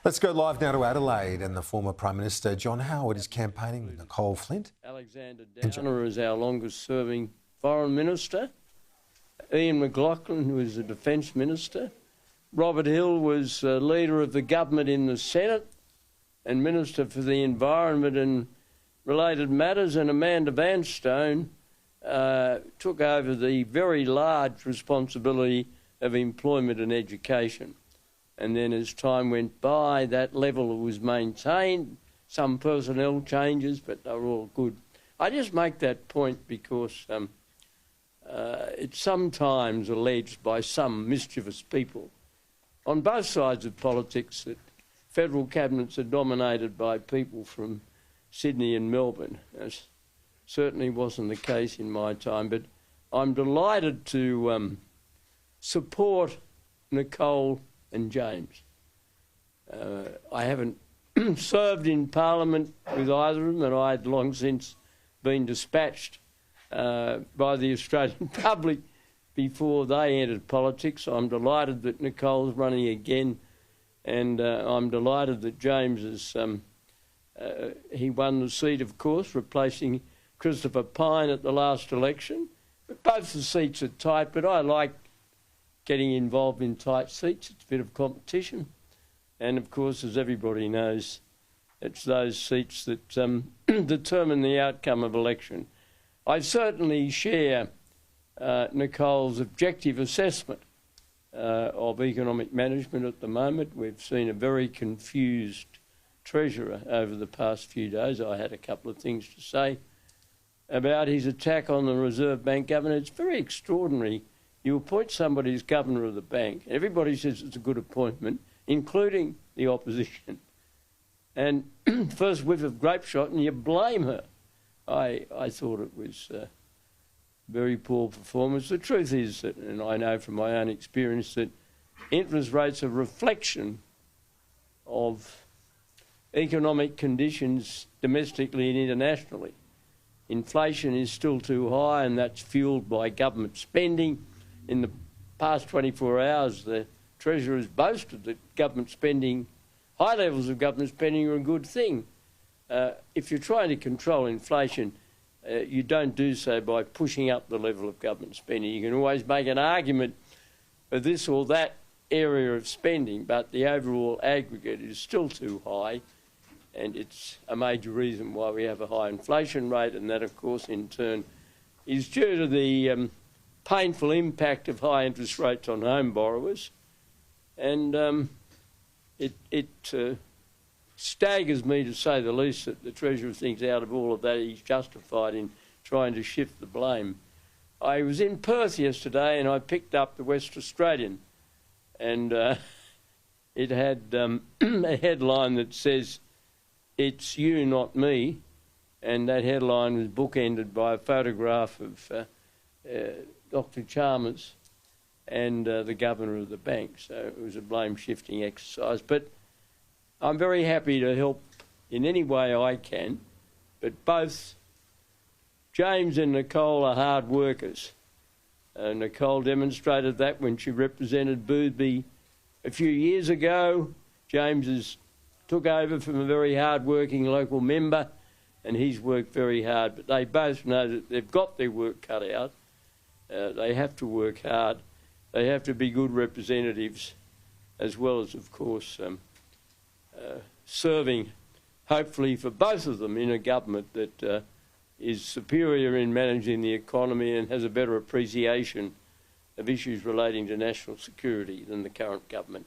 Let's go live now to Adelaide, and the former Prime Minister John Howard is campaigning with Nicole Flint. Alexander Downer is our longest-serving Foreign Minister. Ian McLaughlin, who is the Defence Minister. Robert Hill was Leader of the Government in the Senate and Minister for the Environment and Related Matters, and Amanda Vanstone took over the very large responsibility of employment and education. And then as time went by, that level was maintained, some personnel changes, but they were all good. I just make that point because it's sometimes alleged by some mischievous people on both sides of politics that federal cabinets are dominated by people from Sydney and Melbourne. That certainly wasn't the case in my time, but I'm delighted to support Nicole and James. I haven't served in Parliament with either of them, and I had long since been dispatched by the Australian public before they entered politics. I'm delighted that Nicole's running again, and I'm delighted that James is, he won the seat, of course, replacing Christopher Pyne at the last election. But both the seats are tight, but I like getting involved in tight seats. It's a bit of competition. And, of course, as everybody knows, it's those seats that determine the outcome of election. I certainly share Nicole's objective assessment of economic management at the moment. We've seen a very confused Treasurer over the past few days. I had a couple of things to say about his attack on the Reserve Bank Governor. It's very extraordinary. You appoint somebody as Governor of the bank. Everybody says it's a good appointment, including the opposition. And first whiff of grape shot and you blame her. I thought it was very poor performance. The truth is that, and I know from my own experience, that interest rates are a reflection of economic conditions domestically and internationally. Inflation is still too high, and that's fuelled by government spending. In the past 24 hours, the Treasurer has boasted that government spending, high levels of government spending, are a good thing. If you're trying to control inflation, you don't do so by pushing up the level of government spending. You can always make an argument for this or that area of spending, but the overall aggregate is still too high, and it's a major reason why we have a high inflation rate, and that, of course, in turn is due to the painful impact of high interest rates on home borrowers. And it staggers me, to say the least, that the Treasurer thinks out of all of that he's justified in trying to shift the blame. I was in Perth yesterday and I picked up the West Australian, and it had a headline that says, "It's you, not me," and that headline was bookended by a photograph of Dr. Chalmers and the Governor of the bank. So it was a blame-shifting exercise. But I'm very happy to help in any way I can. But both James and Nicole are hard workers. Nicole demonstrated that when she represented Boothby a few years ago. James took over from a very hard-working local member, and he's worked very hard. But they both know that they've got their work cut out. They have to work hard. They have to be good representatives, as well as, of course, serving, hopefully for both of them, in a government that is superior in managing the economy and has a better appreciation of issues relating to national security than the current government.